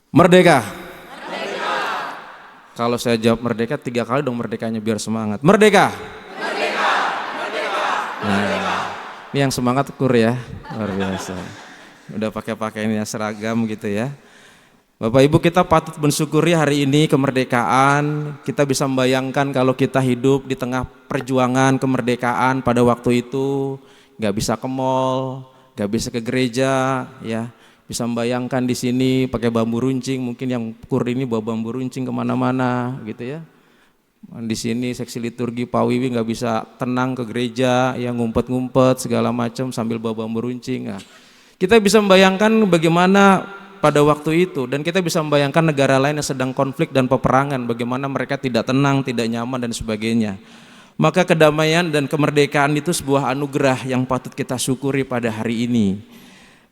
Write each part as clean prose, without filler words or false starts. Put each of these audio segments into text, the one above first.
Merdeka. Kalau saya jawab merdeka 3 kali dong merdekanya biar semangat. Merdeka. Nah, ini yang semangat kur ya, luar biasa. Udah pakai pakaiannya seragam gitu ya. Bapak Ibu, kita patut mensyukuri hari ini kemerdekaan. Kita bisa membayangkan kalau kita hidup di tengah perjuangan kemerdekaan pada waktu itu, nggak bisa ke mall, nggak bisa ke gereja, ya. Bisa membayangkan di sini pakai bambu runcing, mungkin yang kur ini bawa bambu runcing kemana-mana, gitu ya. Di sini seksi liturgi Pak Wiwi nggak bisa tenang ke gereja, ya ngumpet-ngumpet segala macam sambil bawa bambu runcing. Nah, kita bisa membayangkan bagaimana pada waktu itu, dan kita bisa membayangkan negara lain yang sedang konflik dan peperangan, bagaimana mereka tidak tenang, tidak nyaman dan sebagainya. Maka kedamaian dan kemerdekaan itu sebuah anugerah yang patut kita syukuri pada hari ini.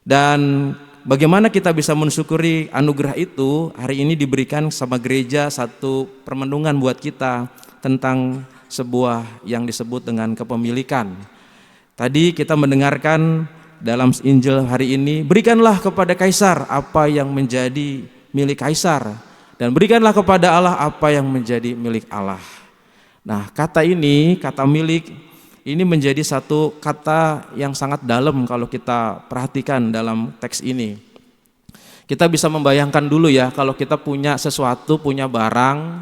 Dan bagaimana kita bisa mensyukuri anugerah itu? Hari ini diberikan sama gereja satu permenungan buat kita tentang sebuah yang disebut dengan kepemilikan. Tadi kita mendengarkan dalam Injil hari ini, berikanlah kepada Kaisar apa yang menjadi milik Kaisar, dan berikanlah kepada Allah apa yang menjadi milik Allah. Nah, kata ini, kata milik, ini menjadi satu kata yang sangat dalam kalau kita perhatikan dalam teks ini. Kita bisa membayangkan dulu ya, kalau kita punya sesuatu, punya barang,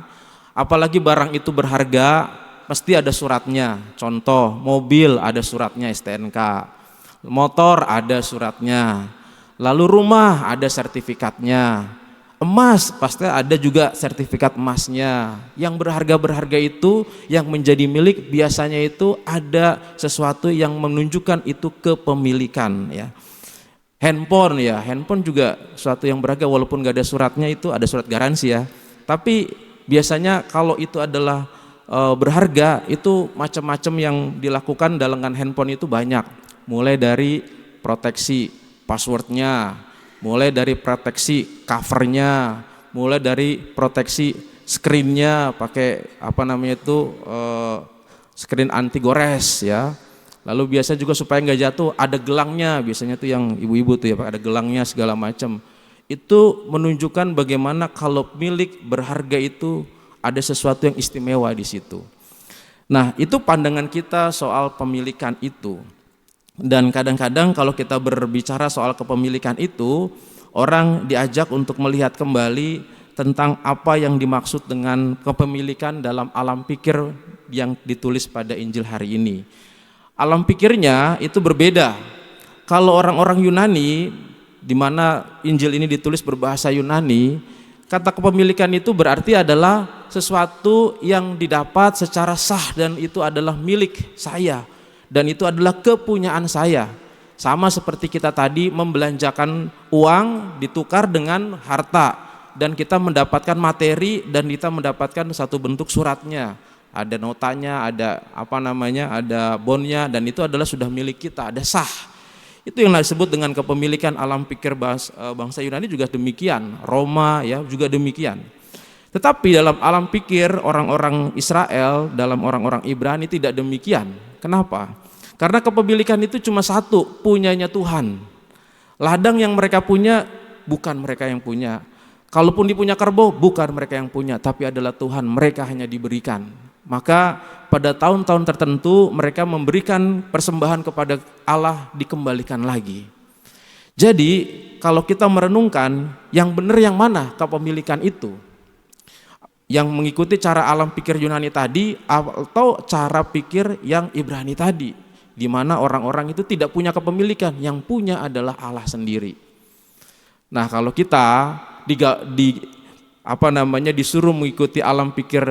apalagi barang itu berharga, pasti ada suratnya. Contoh, mobil ada suratnya STNK. Motor ada suratnya, lalu rumah ada sertifikatnya, emas pasti ada juga sertifikat emasnya. Yang berharga-berharga itu yang menjadi milik biasanya itu ada sesuatu yang menunjukkan itu kepemilikan ya. Handphone ya, handphone juga sesuatu yang berharga walaupun gak ada suratnya, itu ada surat garansi ya. Tapi biasanya kalau itu adalah berharga, itu macam-macam yang dilakukan dalam handphone itu banyak. Mulai dari proteksi passwordnya, mulai dari proteksi covernya, mulai dari proteksi screennya, pakai screen anti gores ya. Lalu biasa juga supaya nggak jatuh ada gelangnya, biasanya tuh yang ibu-ibu tuh ya, ada gelangnya segala macam. Itu menunjukkan bagaimana kalau milik berharga itu ada sesuatu yang istimewa di situ. Nah, itu pandangan kita soal pemilikan itu. Dan kadang-kadang kalau kita berbicara soal kepemilikan itu, orang diajak untuk melihat kembali tentang apa yang dimaksud dengan kepemilikan dalam alam pikir yang ditulis pada Injil hari ini. Alam pikirnya itu berbeda. Kalau orang-orang Yunani, di mana Injil ini ditulis berbahasa Yunani, kata kepemilikan itu berarti adalah sesuatu yang didapat secara sah dan itu adalah milik saya. Dan itu adalah kepunyaan saya. Sama seperti kita tadi membelanjakan uang ditukar dengan harta, dan kita mendapatkan materi dan kita mendapatkan satu bentuk suratnya. Ada notanya, ada ada bonnya, dan itu adalah sudah milik kita, ada sah. Itu yang disebut dengan kepemilikan. Alam pikir bangsa Yunani juga demikian, Roma ya juga demikian. Tetapi dalam alam pikir orang-orang Israel, dalam orang-orang Ibrani tidak demikian. Kenapa? Karena kepemilikan itu cuma satu, punyanya Tuhan. Ladang yang mereka punya bukan mereka yang punya. Kalaupun dipunya kerbau bukan mereka yang punya, tapi adalah Tuhan, mereka hanya diberikan. Maka pada tahun-tahun tertentu mereka memberikan persembahan kepada Allah, dikembalikan lagi. Jadi kalau kita merenungkan yang benar yang mana kepemilikan itu, yang mengikuti cara alam pikir Yunani tadi atau cara pikir yang Ibrani tadi, di mana orang-orang itu tidak punya kepemilikan, yang punya adalah Allah sendiri. Nah, kalau kita disuruh mengikuti alam pikir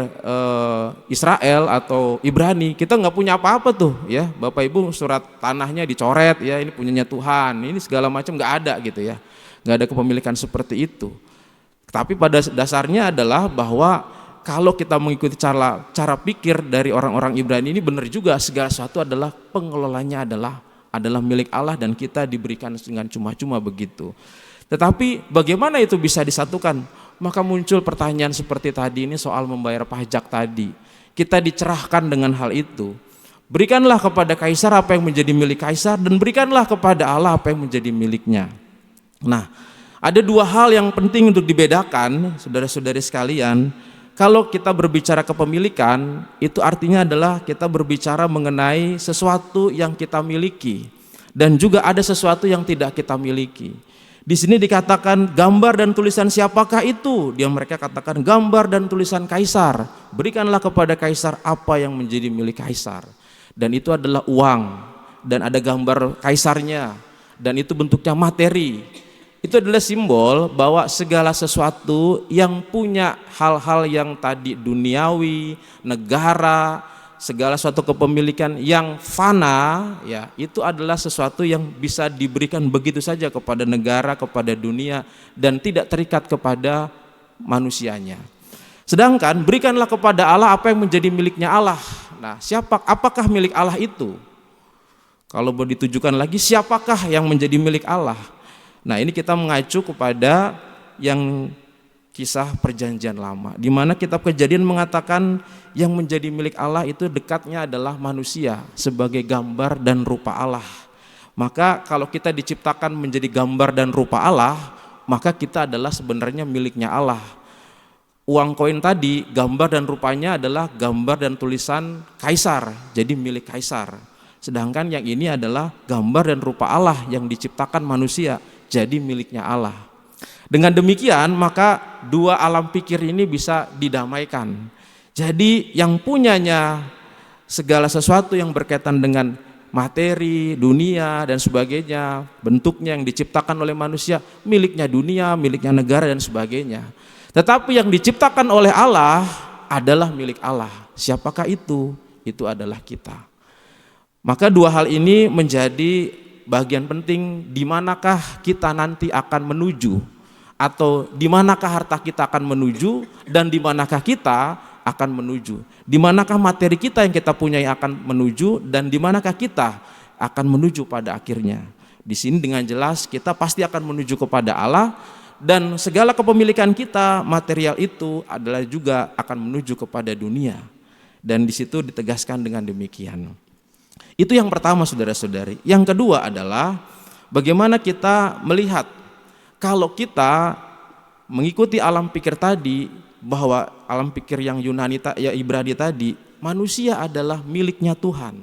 Israel atau Ibrani, kita nggak punya apa-apa tuh ya. Bapak Ibu, surat tanahnya dicoret ya, ini punyanya Tuhan, ini segala macam nggak ada gitu ya. Nggak ada kepemilikan seperti itu. Tapi pada dasarnya adalah bahwa kalau kita mengikuti cara pikir dari orang-orang Ibrani ini, benar juga segala sesuatu adalah pengelolanya adalah milik Allah dan kita diberikan dengan cuma-cuma begitu. Tetapi bagaimana itu bisa disatukan? Maka muncul pertanyaan seperti tadi ini soal membayar pajak tadi. Kita dicerahkan dengan hal itu. Berikanlah kepada Kaisar apa yang menjadi milik Kaisar, dan berikanlah kepada Allah apa yang menjadi miliknya. Nah, Ada dua hal yang penting untuk dibedakan, saudara-saudari sekalian. Kalau kita berbicara kepemilikan, itu artinya adalah kita berbicara mengenai sesuatu yang kita miliki dan juga ada sesuatu yang tidak kita miliki. Di sini dikatakan gambar dan tulisan siapakah itu? Mereka katakan gambar dan tulisan kaisar. Berikanlah kepada kaisar apa yang menjadi milik kaisar. Dan itu adalah uang dan ada gambar kaisarnya dan itu bentuknya materi. Itu adalah simbol bahwa segala sesuatu yang punya hal-hal yang tadi duniawi, negara, segala suatu kepemilikan yang fana, ya, itu adalah sesuatu yang bisa diberikan begitu saja kepada negara, kepada dunia dan tidak terikat kepada manusianya. Sedangkan berikanlah kepada Allah apa yang menjadi miliknya Allah. Nah, apakah milik Allah itu? Kalau mau ditujukan lagi, siapakah yang menjadi milik Allah? Nah, ini kita mengacu kepada yang kisah perjanjian lama, di mana kitab Kejadian mengatakan yang menjadi milik Allah itu dekatnya adalah manusia sebagai gambar dan rupa Allah. Maka kalau kita diciptakan menjadi gambar dan rupa Allah, maka kita adalah sebenarnya miliknya Allah. Uang koin tadi gambar dan rupanya adalah gambar dan tulisan kaisar, jadi milik kaisar. Sedangkan yang ini adalah gambar dan rupa Allah yang diciptakan manusia, jadi miliknya Allah. Dengan demikian maka dua alam pikir ini bisa didamaikan. Jadi yang punyanya segala sesuatu yang berkaitan dengan materi, dunia dan sebagainya, bentuknya yang diciptakan oleh manusia, miliknya dunia, miliknya negara dan sebagainya. Tetapi yang diciptakan oleh Allah adalah milik Allah. Siapakah itu? Itu adalah kita. Maka dua hal ini menjadi bagian penting di manakah kita nanti akan menuju, atau di manakah harta kita akan menuju dan di manakah kita akan menuju, di manakah materi kita yang kita punyai akan menuju dan di manakah kita akan menuju pada akhirnya. Di sini dengan jelas kita pasti akan menuju kepada Allah dan segala kepemilikan kita material itu adalah juga akan menuju kepada dunia. Dan di situ ditegaskan dengan demikian. Itu yang pertama, saudara-saudari. Yang kedua adalah bagaimana kita melihat kalau kita mengikuti alam pikir tadi, bahwa alam pikir yang Yunani ya Ibrani tadi, manusia adalah miliknya Tuhan.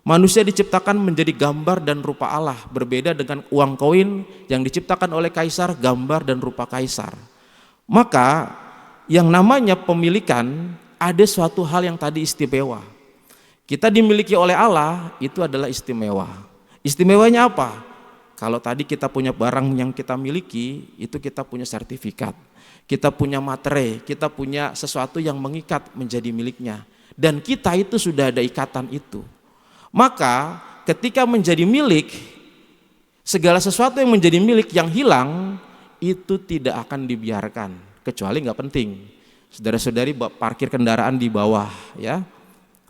Manusia diciptakan menjadi gambar dan rupa Allah, berbeda dengan uang koin yang diciptakan oleh kaisar, gambar dan rupa kaisar. Maka yang namanya pemilikan ada suatu hal yang tadi istimewa. Kita dimiliki oleh Allah, itu adalah istimewa. Istimewanya apa? Kalau tadi kita punya barang yang kita miliki, itu kita punya sertifikat. Kita punya materai, kita punya sesuatu yang mengikat menjadi miliknya. Dan kita itu sudah ada ikatan itu. Maka ketika menjadi milik, segala sesuatu yang menjadi milik yang hilang, itu tidak akan dibiarkan. Kecuali nggak penting. Saudara-saudari parkir kendaraan di bawah, ya.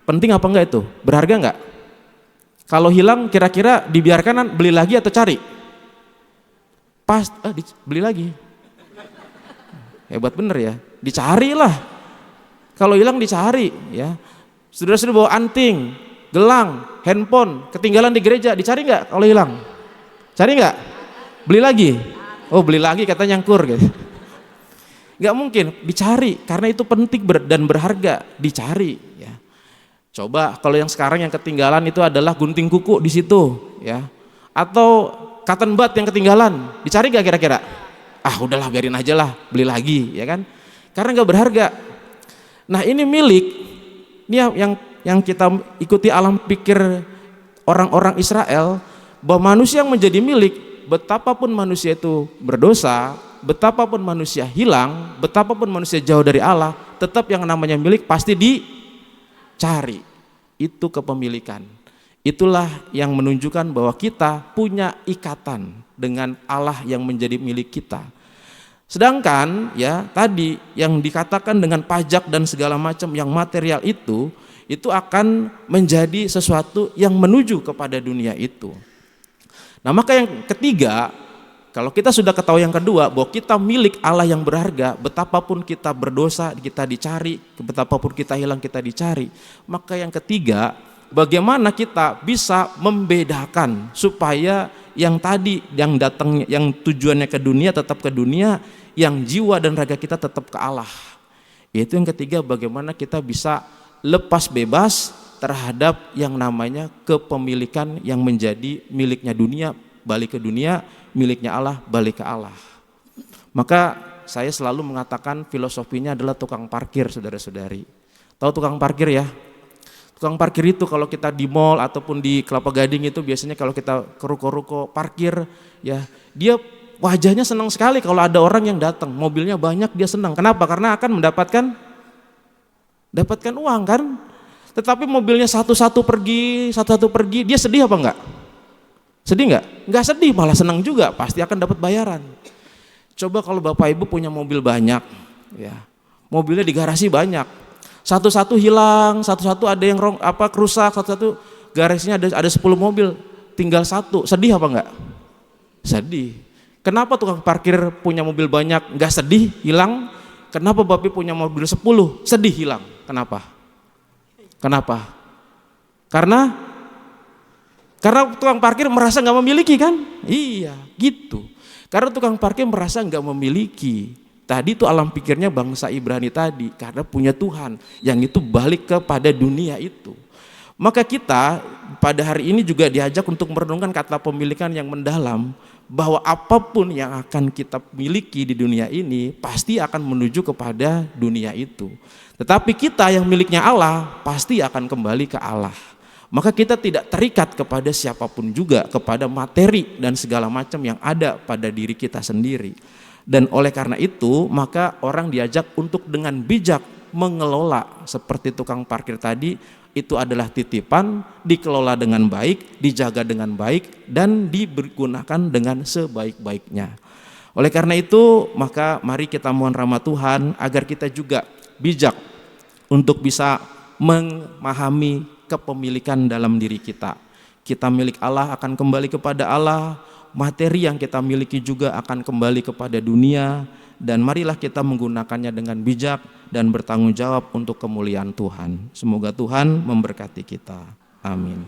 Penting apa enggak itu? Berharga enggak? Kalau hilang kira-kira dibiarkan beli lagi atau cari? Beli lagi. Hebat bener ya, dicari lah. Kalau hilang dicari, ya. Saudara-saudara bawa anting, gelang, handphone, ketinggalan di gereja, dicari enggak kalau hilang? Cari enggak? Beli lagi? Oh, beli lagi katanya nyangkur gitu. Enggak mungkin, dicari karena itu penting dan berharga, dicari, ya. Coba kalau yang sekarang yang ketinggalan itu adalah gunting kuku di situ, ya, atau cotton bud yang ketinggalan, dicari nggak kira-kira? Udahlah biarin aja lah, beli lagi, ya kan? Karena nggak berharga. Nah ini milik, ini yang kita ikuti alam pikir orang-orang Israel, bahwa manusia yang menjadi milik, betapapun manusia itu berdosa, betapapun manusia hilang, betapapun manusia jauh dari Allah, tetap yang namanya milik pasti dicari. Itu kepemilikan. Itulah yang menunjukkan bahwa kita punya ikatan dengan Allah yang menjadi milik kita. Sedangkan ya tadi yang dikatakan dengan pajak dan segala macam yang material itu akan menjadi sesuatu yang menuju kepada dunia itu. Nah maka yang ketiga, kalau kita sudah ketahui yang kedua bahwa kita milik Allah yang berharga, betapapun kita berdosa kita dicari, betapapun kita hilang kita dicari. Maka yang ketiga bagaimana kita bisa membedakan supaya yang tadi yang datang, yang tujuannya ke dunia tetap ke dunia, yang jiwa dan raga kita tetap ke Allah. Yaitu yang ketiga, bagaimana kita bisa lepas bebas terhadap yang namanya kepemilikan yang menjadi miliknya dunia balik ke dunia, miliknya Allah balik ke Allah. Maka saya selalu mengatakan filosofinya adalah tukang parkir, saudara-saudari. Tahu tukang parkir ya? Tukang parkir itu kalau kita di mall ataupun di Kelapa Gading itu biasanya kalau kita ke ruko-ruko parkir ya, dia wajahnya senang sekali kalau ada orang yang datang, mobilnya banyak dia senang. Kenapa? Karena akan mendapatkan uang kan. Tetapi mobilnya satu-satu pergi, dia sedih apa enggak? Sedih enggak? Enggak sedih, malah senang juga, pasti akan dapat bayaran. Coba kalau Bapak Ibu punya mobil banyak, ya, mobilnya di garasi banyak, satu-satu hilang, satu-satu ada yang rusak, satu-satu garasinya ada 10 mobil, tinggal satu, sedih apa enggak? Sedih. Kenapa tukang parkir punya mobil banyak enggak sedih hilang? Kenapa Bapak punya mobil 10 sedih hilang? Kenapa? Karena tukang parkir merasa nggak memiliki kan? Iya, gitu. Karena tukang parkir merasa nggak memiliki. Tadi itu alam pikirnya bangsa Ibrani tadi, karena punya Tuhan yang itu balik kepada dunia itu. Maka kita pada hari ini juga diajak untuk merenungkan kata pemilikan yang mendalam, bahwa apapun yang akan kita miliki di dunia ini pasti akan menuju kepada dunia itu. Tetapi kita yang miliknya Allah pasti akan kembali ke Allah. Maka kita tidak terikat kepada siapapun juga, kepada materi dan segala macam yang ada pada diri kita sendiri. Dan oleh karena itu maka orang diajak untuk dengan bijak mengelola seperti tukang parkir tadi. Itu adalah titipan, dikelola dengan baik, dijaga dengan baik, dan digunakan dengan sebaik-baiknya. Oleh karena itu, maka mari kita mohon rahmat Tuhan agar kita juga bijak untuk bisa memahami kepemilikan dalam diri kita. Kita milik Allah akan kembali kepada Allah, materi yang kita miliki juga akan kembali kepada dunia, dan marilah kita menggunakannya dengan bijak dan bertanggung jawab untuk kemuliaan Tuhan. Semoga Tuhan memberkati kita. Amin.